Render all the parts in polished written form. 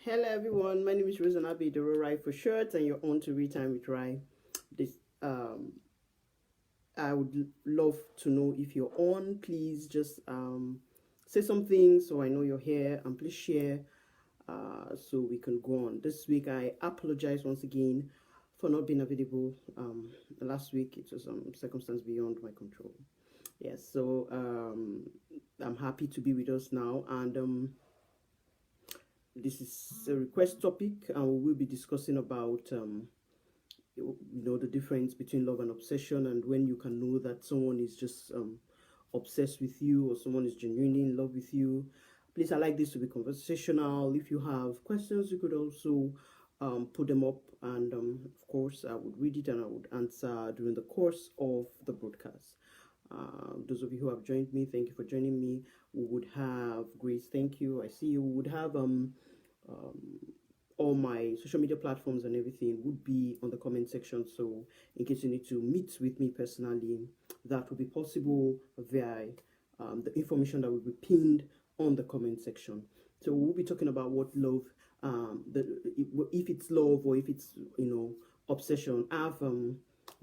Hello everyone, my name is Rose and I'll be the Rai for short, and you're on to Read Time with Rai. This I would love to know if you're on. Please just say something so I know you're here, and please share so we can go on. This week I apologize once again for not being available. Last week it was circumstance beyond my control. Yes, so I'm happy to be with us now, and this is a request topic, and we will be discussing about the difference between love and obsession, and when you can know that someone is just obsessed with you or someone is genuinely in love with you. Please, I like this to be conversational. If you have questions, you could also put them up, and of course I would read it and I would answer during the course of the broadcast. Those of you who have joined me, thank you for joining me. We would have Grace, thank you, I see you. We would have all my social media platforms and everything would be on the comment section, so in case you need to meet with me personally, that will be possible via the information that will be pinned on the comment section. So we'll be talking about what love, if it's love or if it's obsession. I've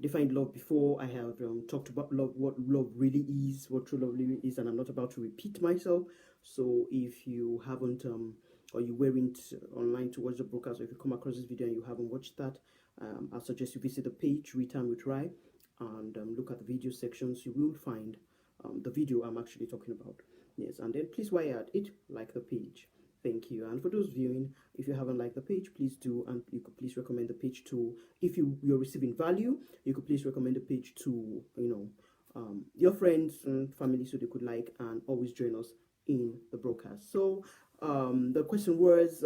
defined love before. I have talked about love, what love really is, what true love really is, and I'm not about to repeat myself. So if you haven't or you weren't online to watch the broadcast, or if you come across this video and you haven't watched that, I suggest you visit the page Read Time with Rai and look at the video sections. You will find the video I'm actually talking about. Yes, and then please, while you're at it, like the page. Thank you. And for those viewing, if you haven't liked the page, please do, and you could please recommend the page to, if you're receiving value, you could please recommend the page to your friends and family, so they could like and always join us in the broadcast. So the question was,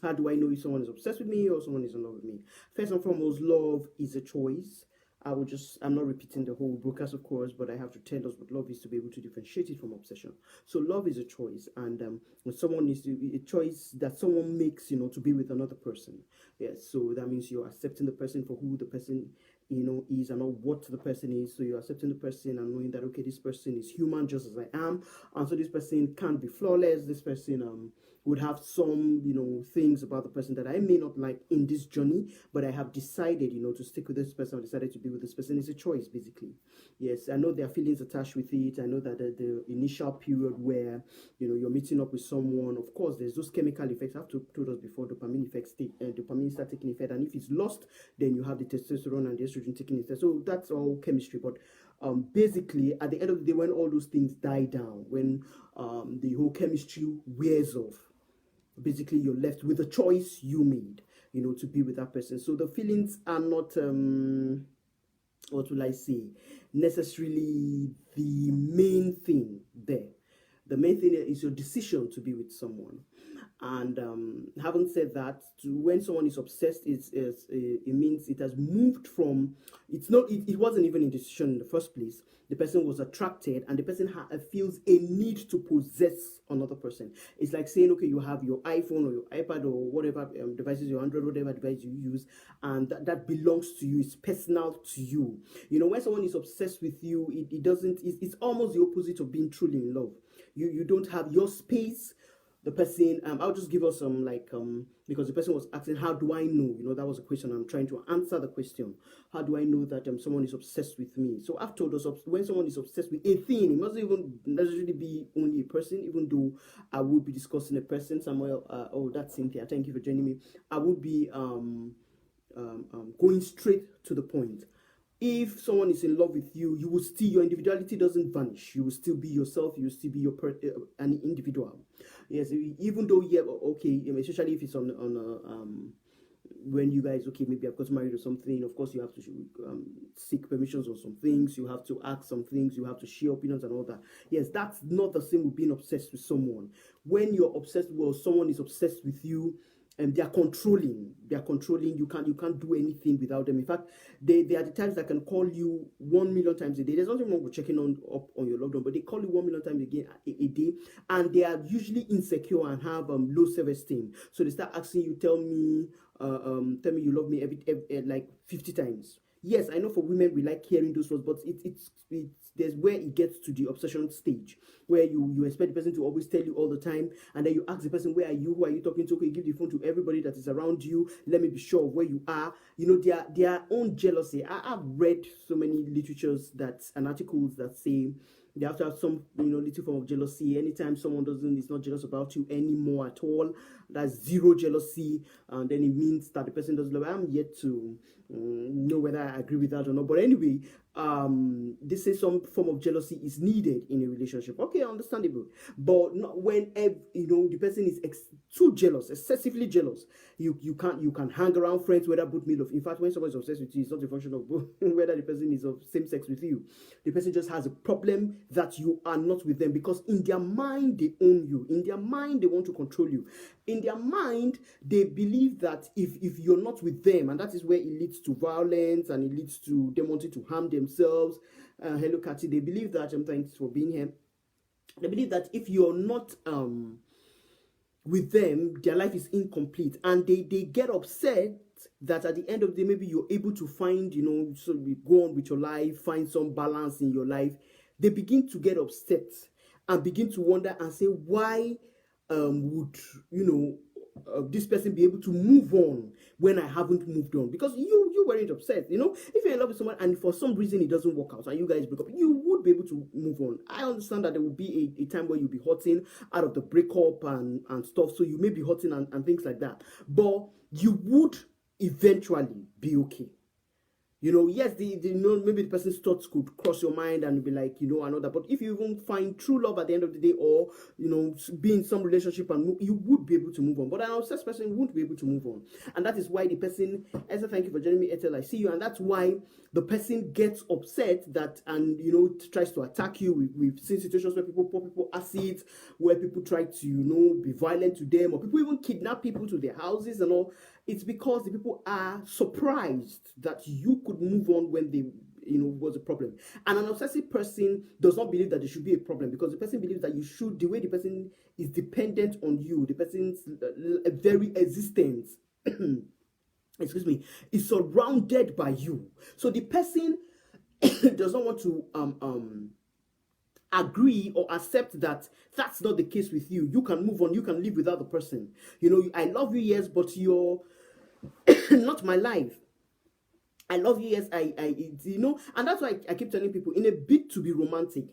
how do I know if someone is obsessed with me or someone is in love with me? First and foremost, love is a choice. I'm not repeating the whole broadcast, of course, but I have to tell us what love is to be able to differentiate it from obsession. So love is a choice, and when someone is a choice that someone makes, to be with another person. Yes, so that means you're accepting the person for who the person is, and not what the person is. So you're accepting the person and knowing that, okay, this person is human just as I am, and so this person can't be flawless. This person would have some things about the person that I may not like in this journey, but I have decided to stick with this person. I decided to be with this person. It's a choice, basically. Yes, I know there are feelings attached with it. I know that the initial period where you're meeting up with someone, of course there's those chemical effects. I've told us before, dopamine effects, dopamine start taking effect, and if it's lost, then you have the testosterone and the estrogen taking effect. So that's all chemistry. But basically, at the end of the day, when all those things die down, when the whole chemistry wears off, basically you're left with a choice you made, to be with that person. So the feelings are not what will I say, necessarily the main thing there. The main thing is your decision to be with someone. And having said that, when someone is obsessed, it means it has moved from, it wasn't even a decision in the first place. The person was attracted, and the person feels a need to possess another person. It's like saying, okay, you have your iPhone or your iPad or whatever devices, your Android, whatever device you use, and that belongs to you. It's personal to you. When someone is obsessed with you, it's almost the opposite of being truly in love. You don't have your space. The person, I'll just give us some because the person was asking, how do I know? That was a question. I'm trying to answer the question. How do I know that someone is obsessed with me? So I've told us, when someone is obsessed with a thing, it mustn't even necessarily be only a person, even though I would be discussing a person. Samuel, oh, that's Cynthia. Thank you for joining me. I would be going straight to the point. If someone is in love with you, you will still, your individuality doesn't vanish. You will still be yourself. You will still be an individual. Yes, even though, yeah, okay, especially if it's on when you guys, okay, maybe I've got married or something, of course you have to seek permissions on some things, you have to ask some things, you have to share opinions and all that. Yes, that's not the same with being obsessed with someone. When you're obsessed, well, someone is obsessed with you, and they're controlling. You can't do anything without them. In fact, they are the types that can call you 1 million times a day. There's nothing wrong with checking up on your loved one, but they call you 1 million times a day, and they are usually insecure and have low self-esteem. So they start asking you, tell me you love me every like 50 times. Yes, I know for women we like hearing those words, but it's there's where it gets to the obsession stage, where you expect the person to always tell you all the time, and then you ask the person, where are you, who are you talking to? Okay, give the phone to everybody that is around you, let me be sure of where you are. Their own jealousy. I've read so many literatures and articles that say they have to have some, little form of jealousy. Anytime someone is not jealous about you anymore at all, that's zero jealousy, and then it means that the person doesn't love. I'm yet to know whether I agree with that or not. But anyway, they say some form of jealousy is needed in a relationship. Okay, understandable. But not when the person is too jealous, excessively jealous. You can hang around friends whether both male or in fact, when someone is obsessed with you, it's not a function of whether the person is of same sex with you. The person just has a problem that you are not with them, because in their mind they own you. In their mind they want to control you. In their mind they believe that if you're not with them, and that is where it leads to violence and it leads to them wanting to harm themselves. Hello Kathy, they believe that, thanks for being here. They believe that if you're not with them, their life is incomplete, and they get upset that at the end of the day, maybe you're able to find, so you go on with your life, find some balance in your life. They begin to get upset and begin to wonder and say, why would this person be able to move on when I haven't moved on? Because you weren't upset. If you're in love with someone and for some reason it doesn't work out and you guys break up, you would be able to move on. I understand that there will be a time where you'll be hurting out of the breakup and stuff, so you may be hurting and things like that, but you would eventually be okay. Yes, maybe the person's thoughts could cross your mind and be like, another. But if you even find true love at the end of the day, or, be in some relationship and you would be able to move on. But an obsessed person won't be able to move on. And that is why the person, Esther, thank you for joining me, Ethel, I see you. And that's why the person gets upset and tries to attack you. We've seen situations where people pour people acid, where people try to, be violent to them, or people even kidnap people to their houses and all. It's because the people are surprised that you could move on when they, was a problem. And an obsessive person does not believe that there should be a problem, because the person believes that the way the person is dependent on you, the person's very existence, excuse me, is surrounded by you. So the person does not want to agree or accept that that's not the case with you. You can move on, you can live without the person. I love you, yes, but you're not my life. I love you, yes, and that's why I keep telling people, in a bit to be romantic,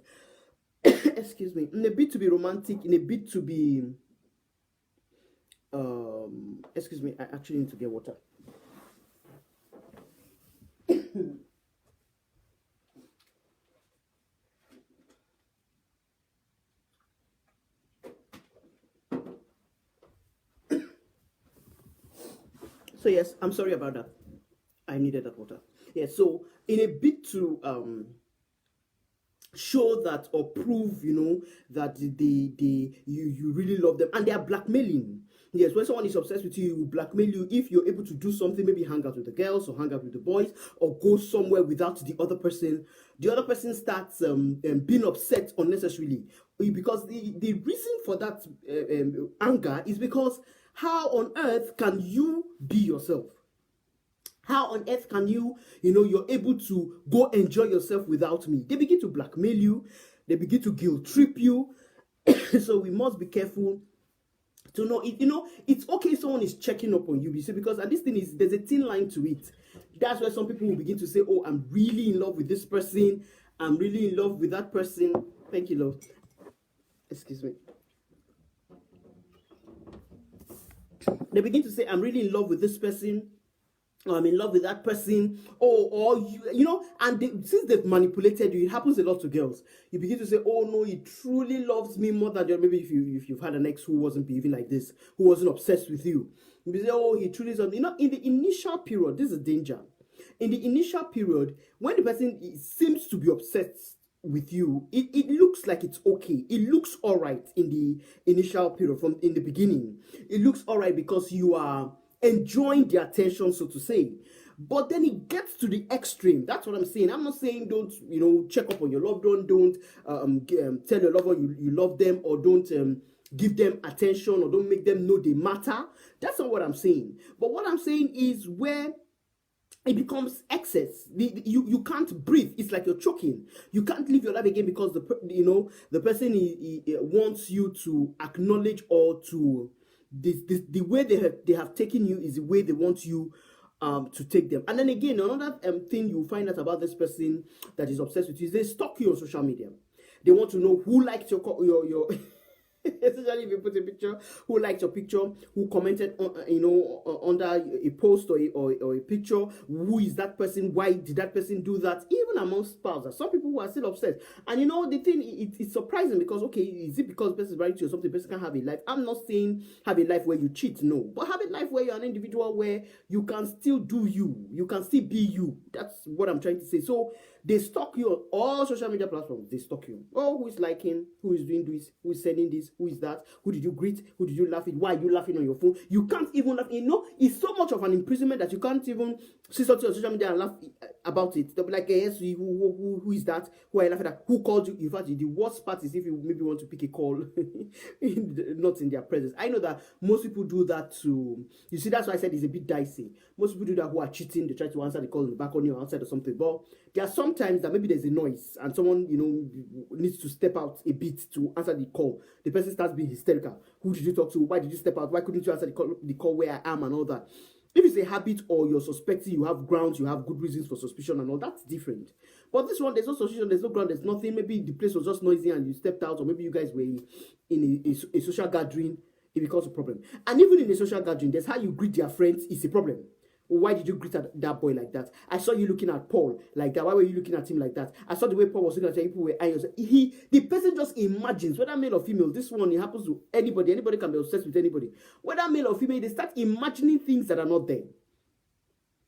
excuse me, in a bit to be romantic, in a bit to be, excuse me, I actually need to get water. So yes, I'm sorry about that. I needed that water. Yeah, so in a bit to show that or prove, that you really love them, and they are blackmailing. Yes, when someone is obsessed with you, he will blackmail you if you're able to do something, maybe hang out with the girls or hang out with the boys or go somewhere without the other person. The other person starts being upset unnecessarily, because the reason for that anger is because how on earth can you be yourself? How on earth can you're able to go enjoy yourself without me? They begin to blackmail you. They begin to guilt trip you. So we must be careful to know it. It's okay if someone is checking up on you, you see, because and this thing is, there's a thin line to it. That's why some people will begin to say, oh, I'm really in love with this person. I'm really in love with that person. Thank you, love. Excuse me. They begin to say, I'm really in love with this person. I'm in love with that person, or and since they've manipulated you, it happens a lot to girls. You begin to say, oh no, he truly loves me more than maybe if you've had an ex who wasn't behaving like this, who wasn't obsessed with you. You say, oh, he truly loves me. In the initial period, this is danger. In the initial period, when the person seems to be obsessed with you, it looks like it's okay. It looks all right in the initial period, from in the beginning. It looks all right because you are enjoying the attention, so to say. But then it gets to the extreme. That's what I'm saying. I'm not saying don't check up on your loved one, don't tell your loved one you love them, or don't give them attention, or don't make them know they matter. That's not what I'm saying. But what I'm saying is where it becomes excess. You can't breathe. It's like you're choking. You can't live your life again because the person he wants you to acknowledge, or to the way they have taken you is the way they want you to take them. And then again, another thing you find out about this person that is obsessed with you is they stalk you on social media. They want to know who liked your especially if you put a picture, who liked your picture, who commented on, under a post or a picture, who is that person, why did that person do that, even amongst spouses. Some people who are still obsessed. And the thing, it's surprising because, okay, is it because the person is married to you or something, the person can have a life? I'm not saying have a life where you cheat, no, but have a life where you're an individual, where you can still do you can still be you. That's what I'm trying to say. So they stalk you on all social media platforms. They stalk you. Oh, who is liking? Who is doing this? Who is sending this? Who is that? Who did you greet? Who did you laugh at? Why are you laughing on your phone? You can't even laugh. It's so much of an imprisonment that you can't even see something on social media and laugh about it. They'll be like, yes, who is that? Who are you laughing at? Who called you? In fact, the worst part is if you maybe want to pick a call, not in their presence. I know that most people do that too. You see, that's why I said it's a bit dicey. Most people do that who are cheating. They try to answer the call in the balcony or outside or something. But there are sometimes that maybe there's a noise and someone, needs to step out a bit to answer the call. The person starts being hysterical. Who did you talk to? Why did you step out? Why couldn't you answer the call where I am and all that? If it's a habit or you're suspecting, you have grounds, you have good reasons for suspicion and all, that's different. But this one, there's no suspicion, there's no ground, there's nothing. Maybe the place was just noisy and you stepped out, or maybe you guys were in a social gathering. It becomes a problem. And even in a social gathering, there's how you greet your friends. It's a problem. Why did you greet that boy like that? I saw you looking at Paul like that. Why were you looking at him like that? I saw the way Paul was looking at you. People were eyeing. The person just imagines, whether male or female, this one, it happens to anybody. Anybody can be obsessed with anybody. Whether male or female, they start imagining things that are not there.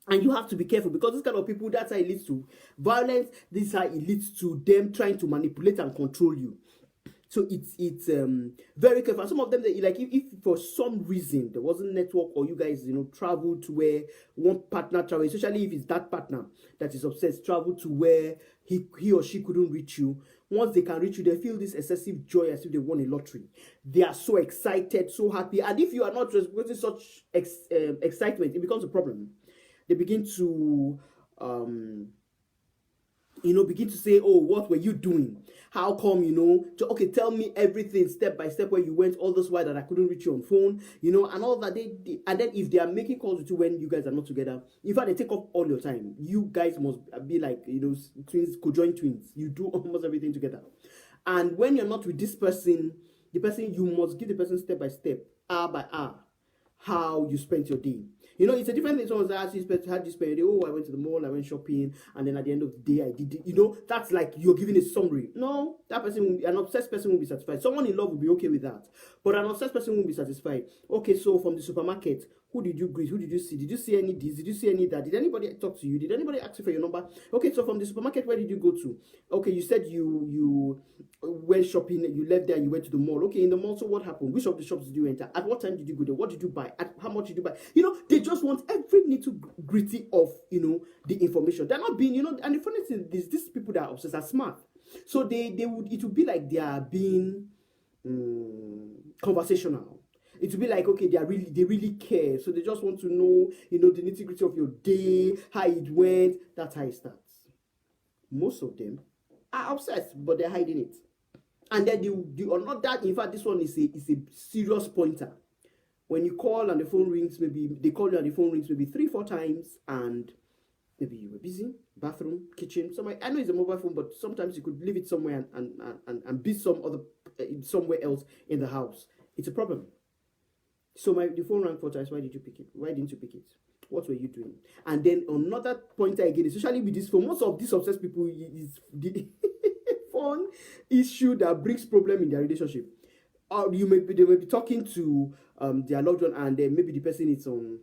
And you have to be careful, because this kind of people, that's how it leads to violence. This is how it leads to them trying to manipulate and control you. So it's very careful. Some of them, like if for some reason there wasn't network, or you guys traveled to where one partner travel, especially if it's that partner that is obsessed, travel to where he or she couldn't reach you. Once they can reach you, they feel this excessive joy as if they won a lottery. They are so excited, so happy, and if you are not experiencing such excitement, it becomes a problem. They begin to begin to say, oh, what were you doing? How come, okay, tell me everything step by step, where you went all this while that I couldn't reach you on phone, and all that. And then if they are making calls with you when you guys are not together, in fact, they take up all your time. You guys must be like, twins, conjoined twins. You do almost everything together. And when you're not with this person, you must give the person step by step, hour by hour, how you spent your day. It's a different thing. Someone asks you, how did you spend your day? Oh, I went to the mall, I went shopping, and then at the end of the day, I did it. That's like you're giving a summary. No, that person, an obsessed person, won't be satisfied. Someone in love will be okay with that. But an obsessed person won't be satisfied. Okay, so from the supermarket, who did you greet? Who did you see? Did you see any this? Did you see any that? Did anybody talk to you? Did anybody ask you for your number? Okay, so from the supermarket, where did you go to? Okay, you said you went shopping, you left there, you went to the mall. Okay, in the mall, so what happened? Which of the shops did you enter? At what time did you go there? What did you buy? At how much did you buy? They just want every little gritty of, the information. They're not being, and the funny thing is, these people that are obsessed are smart. So it would be like they are being conversational. It would be like, okay, they really care. So they just want to know, the nitty-gritty of your day, how it went. That's how it starts. Most of them are obsessed, but they're hiding it. And then in fact, this one is a serious pointer. When you call and the phone rings, maybe they call you and the phone rings maybe 3-4 times, and maybe you were busy, bathroom, kitchen, somewhere. I know it's a mobile phone, but sometimes you could leave it somewhere and be somewhere else in the house. It's a problem. So the phone rang 4 times. Why did you pick it? Why didn't you pick it? What were you doing? And then another pointer again, especially with this phone, most of these obsessed people, is the phone issue that brings problem in their relationship. Or they may be talking to their loved one, and then maybe the person is on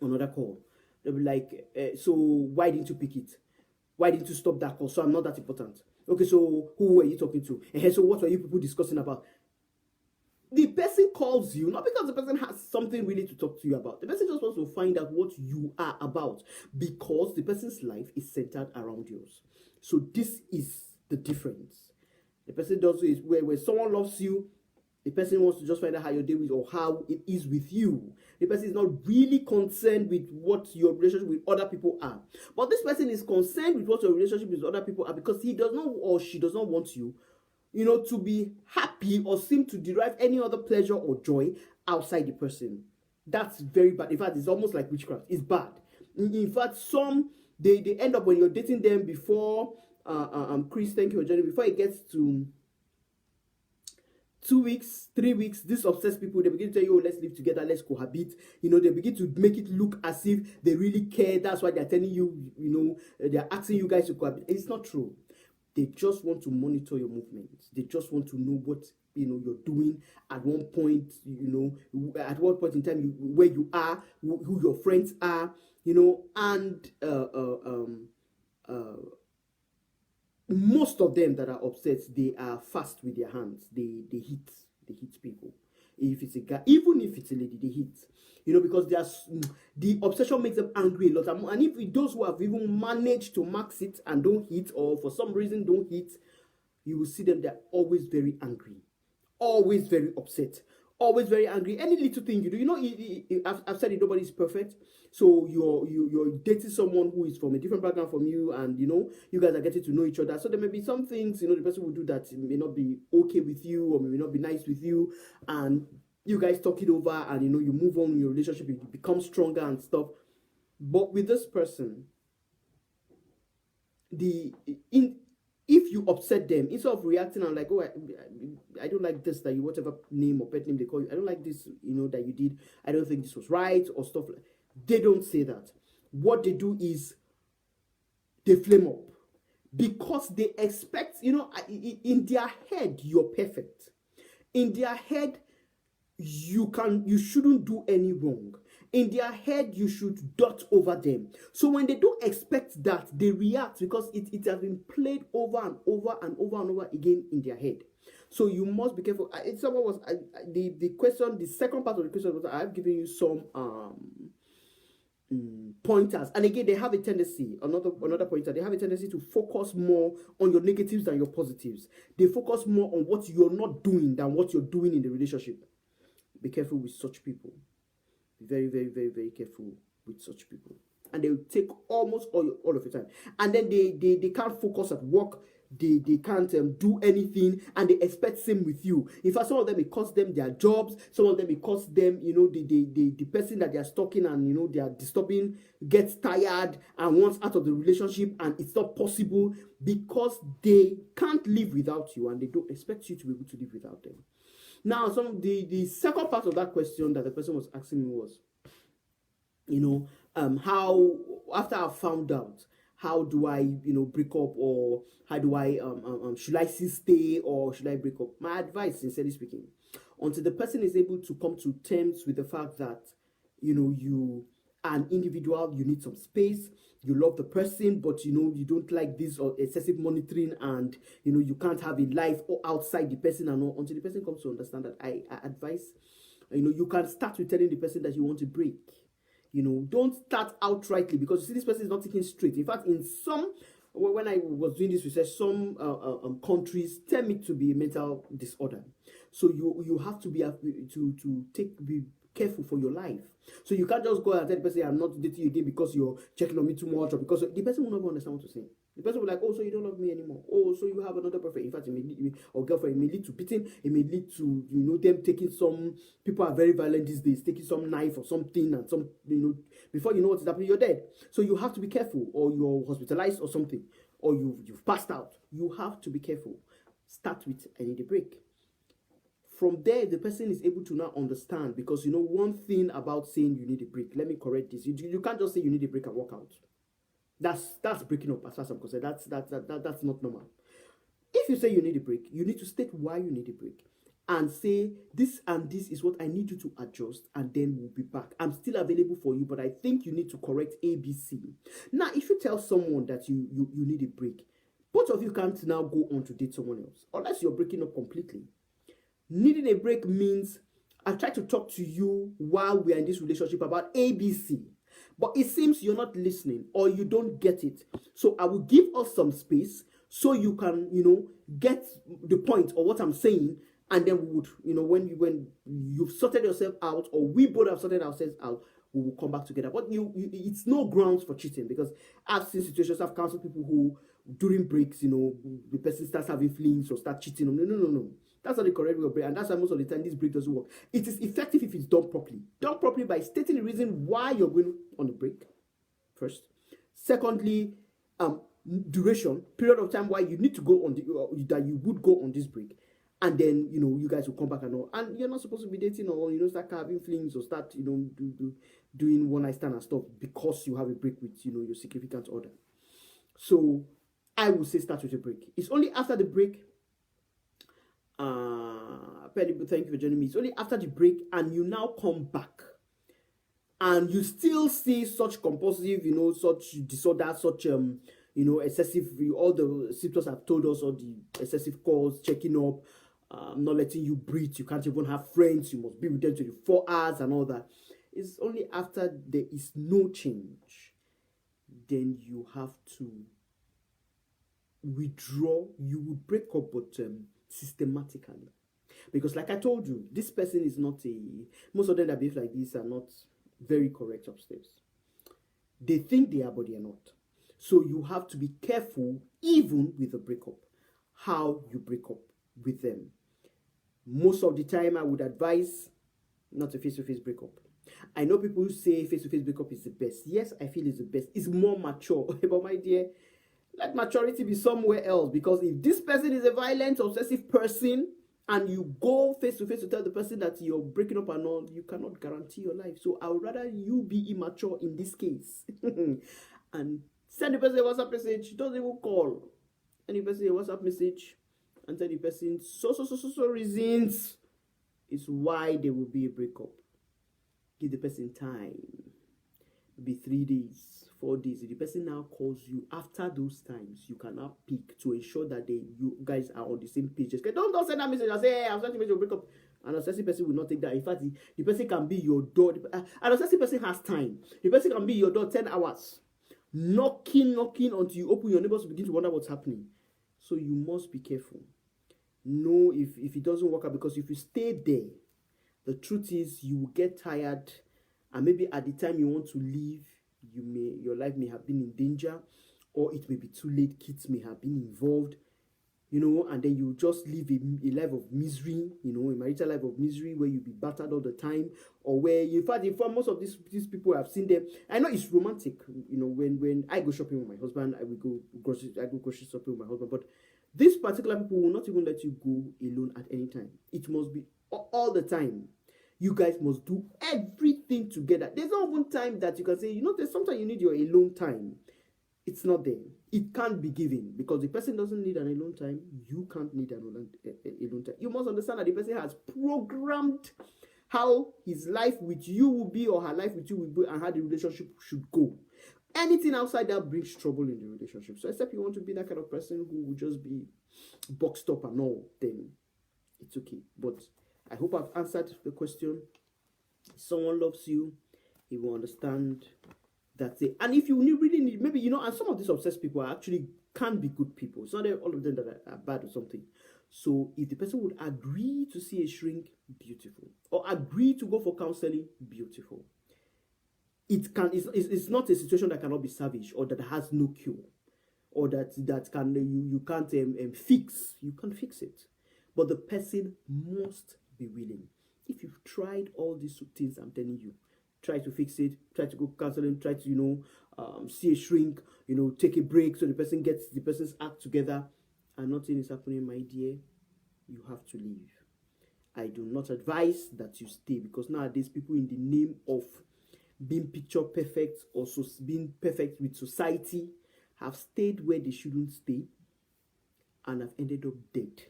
another call. They'll be like, so why didn't you pick it? Why didn't you stop that call? So I'm not that important. Okay, so who were you talking to? And so what were you people discussing about? The person calls you, not because the person has something really to talk to you about. The person just wants to find out what you are about, because the person's life is centered around yours. So this is the difference. The person does is where someone loves you, The person wants to just find out how your day is or how it is with you. The person is not really concerned with what your relationship with other people are. But this person is concerned with what your relationship with other people are, because he does not or she does not want you, to be happy or seem to derive any other pleasure or joy outside the person. That's very bad. In fact, it's almost like witchcraft. It's bad. In fact, some they end up, when you're dating them, before Chris, thank you for joining, before it gets to 2 weeks, 3 weeks, these obsessed people, they begin to tell you, oh, let's live together, let's cohabit. They begin to make it look as if they really care. That's why they're telling you, they're asking you guys to cohabit. It's not true. They just want to monitor your movements. They just want to know what you're doing at one point, at what point in time, where you are, who your friends are, and most of them that are upset, they are fast with their hands. They hit people. If it's a guy, even if it's a lady, they hit. Because the obsession makes them angry a lot. And if those who have even managed to max it and don't hit, or for some reason don't hit, you will see them, they're always very angry, always very upset, always very angry. Any little thing you do, I've said it, nobody's perfect. So you're dating someone who is from a different background from you, and you guys are getting to know each other. So there may be some things the person will do that may not be okay with you, or may not be nice with you, and you guys talk it over, and you move on in your relationship, it becomes stronger and stuff. But with this person, if you upset them, instead of reacting and like, oh, I don't like this, that you, whatever name or pet name they call you, I don't like this, that you did, I don't think this was right, or stuff like, they don't say that. What they do is they flame up, because they expect, in their head, you're perfect. In their head, you shouldn't do any wrong. In their head, you should dot over them. So when they don't expect that, they react, because it has been played over and over and over and over again in their head. So you must be careful. The question, the second part of the question was, I've given you some pointers, and again, they have a tendency, another pointer, they have a tendency to focus more on your negatives than your positives. They focus more on what you're not doing than what you're doing in the relationship. Be careful with such people. Be very, very, very, very careful with such people. And they will take almost all of your time. And then they can't focus at work. They can't do anything, and they expect same with you. In fact, some of them, it costs them their jobs. Some of them, it costs them, the person that they are stalking and they are disturbing gets tired and wants out of the relationship, and it's not possible because they can't live without you, and they don't expect you to be able to live without them. Now, the second part of that question that the person was asking me was, how, after I found out, how do I, break up, or how do I, should I still stay, or should I break up? My advice, sincerely speaking, until the person is able to come to terms with the fact that, you are an individual, you need some space, you love the person, but, you don't like this or excessive monitoring, and, you can't have a life or outside the person and all, until the person comes to understand that, I advise, you can start with telling the person that you want to break. Don't start outrightly, because you see this person is not thinking straight. In fact, in some, when I was doing this research, some countries term it to be a mental disorder. So you have to be be careful for your life. So you can't just go and tell the person, I'm not dating you again because you're checking on me too much, or because the person will never understand what to say. The person will be like, oh, so you don't love me anymore. Oh, so you have another boyfriend. In fact, it may lead, or girlfriend, it may lead to beating. It may lead to, them taking some, people are very violent these days, taking some knife or something, and some, before you know what is happening, you're dead. So you have to be careful, or you're hospitalized or something, or you've passed out. You have to be careful. Start with, I need a break. From there, the person is able to now understand, because, one thing about saying you need a break, let me correct this. You can't just say you need a break and walk out. That's breaking up, as far as I'm concerned. That's not normal. If you say you need a break, you need to state why you need a break, and say this and this is what I need you to adjust, and then we'll be back. I'm still available for you, but I think you need to correct ABC. Now, if you tell someone that you need a break, both of you can't now go on to date someone else, unless you're breaking up completely. Needing a break means I try to talk to you while we are in this relationship about ABC. But it seems you're not listening, or you don't get it. So I will give us some space so you can, get the point of what I'm saying, And then we would, when you've sorted yourself out, or we both have sorted ourselves out, we will come back together. But it's no grounds for cheating, because I've seen situations, I've counseled people who during breaks, the person starts having flings or start cheating. No. That's not the correct way of break, and that's why most of the time this break doesn't work. It is effective if it's done properly. Done properly by stating the reason why you're going on the break, first. Secondly, duration, period of time why you need to go on that you would go on this break. And then, you guys will come back and all. And you're not supposed to be dating or, start having flings or start, doing one night stand and stuff because you have a break with, your significant other. So I would say start with a break. It's only after the break. Thank you for joining me. It's only after the break and you now come back and you still see such compulsive, such disorder, such excessive, all the symptoms have told us, all the excessive calls, checking up, not letting you breathe, you can't even have friends, you must be with them 24 hours and all that. It's only after there is no change, then you have to withdraw. You will break up, but systematically. Because like I told you, this person is not most of them that behave like this are not very correct upstairs. They think they are, but they are not. So you have to be careful, even with a breakup, how you break up with them. Most of the time, I would advise not a face-to-face breakup. I know people who say face-to-face breakup is the best. Yes, I feel it's the best. It's more mature. But my dear, let maturity be somewhere else. Because if this person is a violent, obsessive person, and you go face-to-face to tell the person that you're breaking up and all, you cannot guarantee your life. So I would rather you be immature in this case. And send the person a WhatsApp message. Don't even call. Send the person a WhatsApp message and tell the person so reasons is why there will be a breakup. Give the person time. It'll be 3 days, 4 days. If the person now calls you after those times, you can now pick to ensure that you guys are on the same page. Just don't send that message and say, hey, I'm sending a message to break up. An obsessive person will not take that. In fact, the person can be your door. An obsessive person has time. The person can be your door 10 hours. Knocking until you open, your neighbors begin to wonder what's happening. So you must be careful. Know if it doesn't work out, because if you stay there, the truth is you will get tired, and maybe at the time you want to leave, your life may have been in danger, or it may be too late, kids may have been involved, and then you just live a life of misery, a marital life of misery where you'll be battered all the time, or where, in fact, most of these people, I've seen them. I know it's romantic, when I go shopping with my husband, I go grocery shopping with my husband, but these particular people will not even let you go alone at any time. It must be all the time. You guys must do everything together. There's not one time that you can say, there's sometimes you need your alone time. It's not there. It can't be given, because the person doesn't need an alone time. You can't need an alone time. You must understand that the person has programmed how his life with you will be, or her life with you will be, and how the relationship should go. Anything outside that brings trouble in the relationship. So except you want to be that kind of person who will just be boxed up and all, then it's okay. But I hope I've answered the question. If someone loves you, he will understand that's it. And if you really need, maybe, and some of these obsessed people actually can be good people. It's not all of them that are bad or something. So if the person would agree to see a shrink, beautiful. Or agree to go for counseling, beautiful. It's not a situation that cannot be salvaged, or that has no cure, or that you can't fix. You can't fix it. But the person must be willing. If you've tried all these things I'm telling you, try to fix it, try to go counseling, try to see a shrink, take a break so the person gets the person's act together, and nothing is happening, my dear, you have to leave. I do not advise that you stay, because nowadays people, in the name of being picture perfect, or being perfect with society, have stayed where they shouldn't stay and have ended up dead.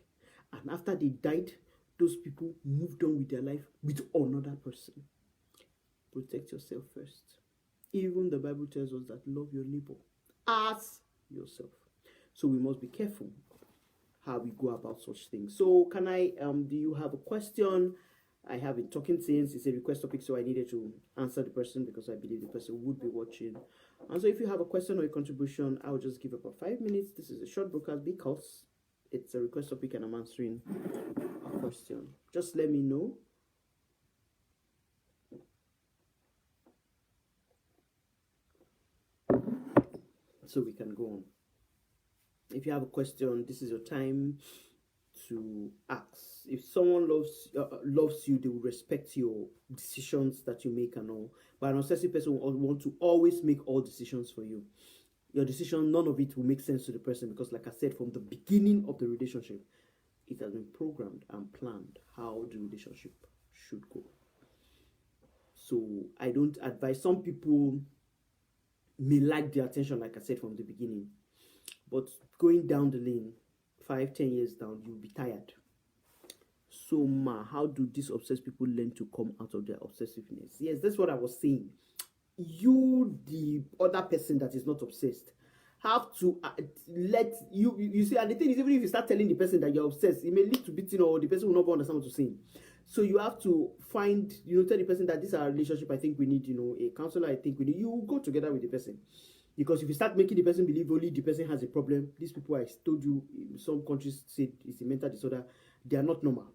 And after they died, those people moved on with their life with another person. Protect yourself first. Even the Bible tells us that love your neighbor as yourself. So we must be careful how we go about such things. So do you have a question? I have been talking since it's a request topic, so I needed to answer the person, because I believe the person would be watching. And so if you have a question or a contribution, I'll just give about 5 minutes. This is a short broadcast because it's a request topic and I'm answering question, just let me know. So we can go on. If you have a question, this is your time to ask. If someone loves you, they will respect your decisions that you make and all. But an obsessive person will want to always make all decisions for you. Your decision, none of it will make sense to the person, because, like I said, from the beginning of the relationship, it has been programmed and planned how the relationship should go. So I don't advise. Some people may like the attention, like I said, from the beginning, but going down the lane, 5-10 years down, you'll be tired. So how do these obsessed people learn to come out of their obsessiveness? Yes, that's what I was saying. You, the other person that is not obsessed, have to let you see. And the thing is, even if you start telling the person that you're obsessed, it may lead to beating, or the person will not understand what you're saying. So you have to find, tell the person that this is our relationship. I think we need, a counselor. I think we need. You go together with the person, because if you start making the person believe only the person has a problem, these people I told you, in some countries say it's a mental disorder. They are not normal.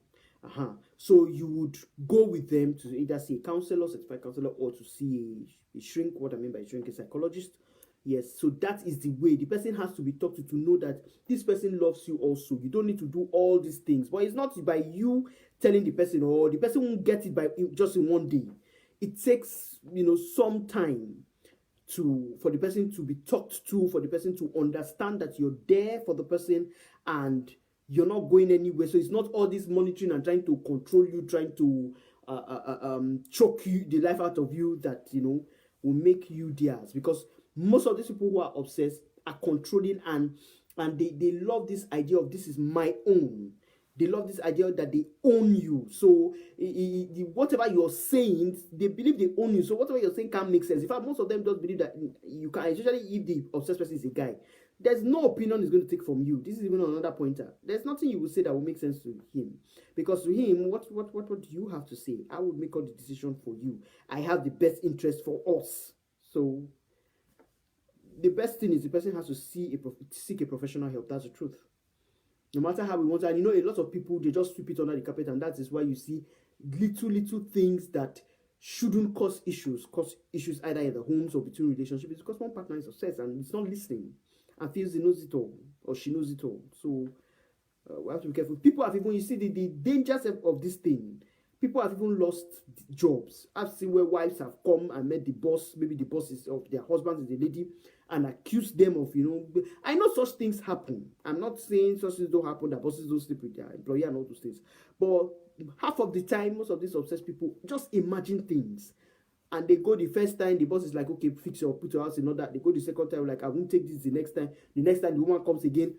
So you would go with them to either see a counselor, certified counselor, or to see a shrink. What I mean by shrink, a psychologist. Yes, so that is the way. The person has to be taught to know that this person loves you also. You don't need to do all these things. But it's not by you telling the person, or the person won't get it by just in one day. It takes, some time for the person to be talked to, for the person to understand that you're there for the person and you're not going anywhere. So it's not all this monitoring and trying to control you, trying to choke you, the life out of you, that, will make you theirs. Because most of these people who are obsessed are controlling, and they love this idea of this is my own. They love this idea that they own you. So whatever you're saying, they believe they own you. So whatever you're saying can't make sense. In fact, most of them don't believe that you can, especially if the obsessed person is a guy. There's no opinion he's going to take from you. This is even another pointer. There's nothing you will say that will make sense to him. Because to him, what do you have to say? I would make all the decision for you. I have the best interest for us. So the best thing is the person has to seek a professional help. That's the truth. No matter how we want to. And a lot of people, they just sweep it under the carpet, and that is why you see little things that shouldn't cause issues either in the homes or between relationships. It's because one partner is obsessed and it's not listening and feels he knows it all or she knows it all. So we have to be careful. People have even, you see, the dangers of this thing. People have even lost jobs. I've seen where wives have come and met the boss, maybe the boss is of their husband is the lady, and accused them of, I know such things happen. I'm not saying such things don't happen, that bosses don't sleep with their employer and all those things. But half of the time, most of these obsessed people just imagine things. And they go the first time, the boss is like, okay, fix your, put your house in order. They go the second time, like, I won't take this the next time. The next time, the woman comes again,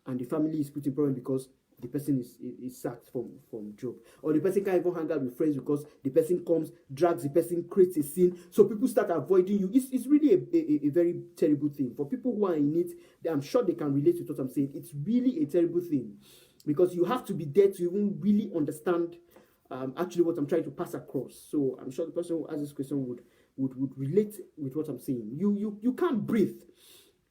and the family is put in problem because the person is sacked from job. Or the person can't even hang out with friends because the person comes, drags the person, creates a scene. So people start avoiding you. It's really a very terrible thing. For people who are in it, I'm sure they can relate to what I'm saying. It's really a terrible thing. Because you have to be there to even really understand actually what I'm trying to pass across. So I'm sure the person who asked this question would relate with what I'm saying. You can't breathe.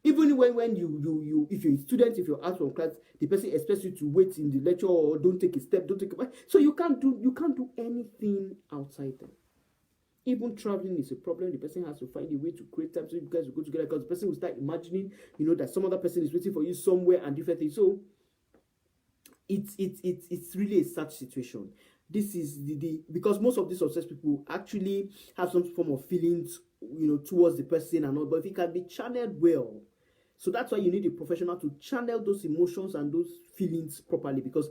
Even when you if you're a student, if you're out from class, the person expects you to wait in the lecture or don't take a step, don't take a. So you can't do anything outside them. Even traveling is a problem. The person has to find a way to create time so you guys will go together, because the person will start imagining, that some other person is waiting for you somewhere and different things. So it's really a sad situation. This is because most of these obsessed people actually have some form of feelings, towards the person and all, but if it can be channeled well. So that's why you need a professional to channel those emotions and those feelings properly, because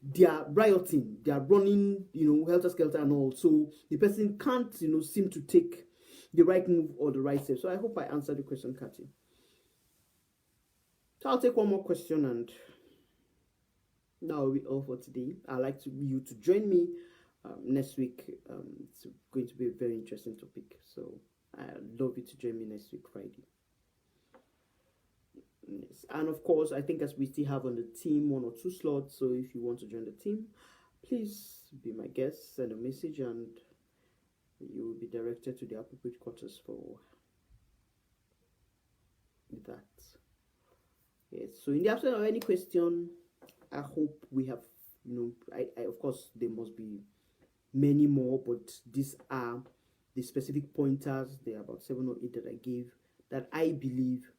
they are rioting, they are running, helter-skelter and all. So the person can't, seem to take the right move or the right step. So I hope I answered the question, Kathy. So I'll take one more question and that will be all for today. I'd like you to join me next week. It's going to be a very interesting topic. So I'd love you to join me next week, Friday. Yes. And of course, I think as we still have on the team 1 or 2 slots, so if you want to join the team, please be my guest, send a message, and you will be directed to the appropriate quarters for that. Yes. So in the absence of any question, I hope we have I of course there must be many more, but these are the specific pointers. There are about 7 or 8 that I gave, that I believe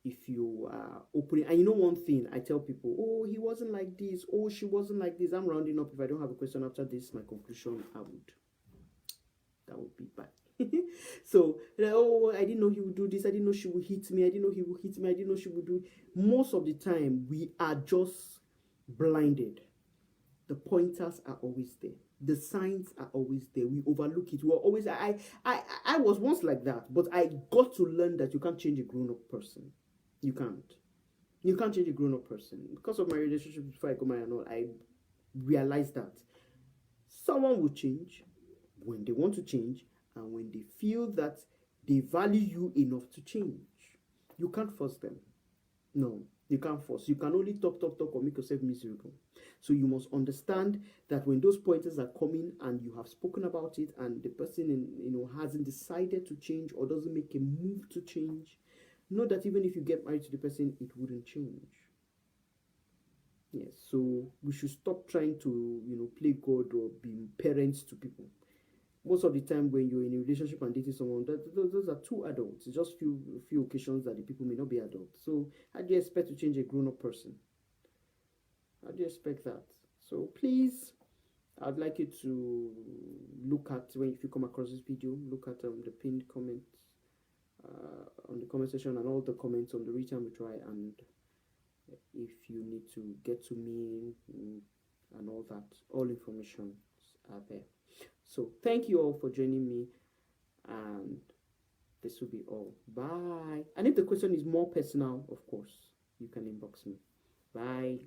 if you are opening. And one thing I tell people, oh, he wasn't like this, oh, she wasn't like this. I'm rounding up. If I don't have a question after this, my conclusion, that would be bad. So, oh, I didn't know he would do this. I didn't know she would hit me. I didn't know he would hit me. I didn't know she would do. Most of the time, we are just blinded. The pointers are always there. The signs are always there. We overlook it. We're always. I was once like that, but I got to learn that you can't change a grown-up person. You can't. You can't change a grown-up person. Because of my relationship before I got married and all, I realized that someone will change when they want to change, and when they feel that they value you enough to change. You can't force them. No, you can't force. You can only talk, or make yourself miserable. So you must understand that when those pointers are coming and you have spoken about it, and the person hasn't decided to change or doesn't make a move to change, know that even if you get married to the person, it wouldn't change. Yes, so we should stop trying to play God or be parents to people. Most of the time when you're in a relationship and dating someone, those are two adults. It's just few occasions that the people may not be adults. So how do you expect to change a grown-up person? How do you expect that? So please, I'd like you to look at, if you come across this video, look at the pinned comment on the comment section and all the comments on the written reply, and if you need to get to me and all that, all information are there. So thank you all for joining me, and this will be all. Bye. And if the question is more personal, of course, you can inbox me. Bye.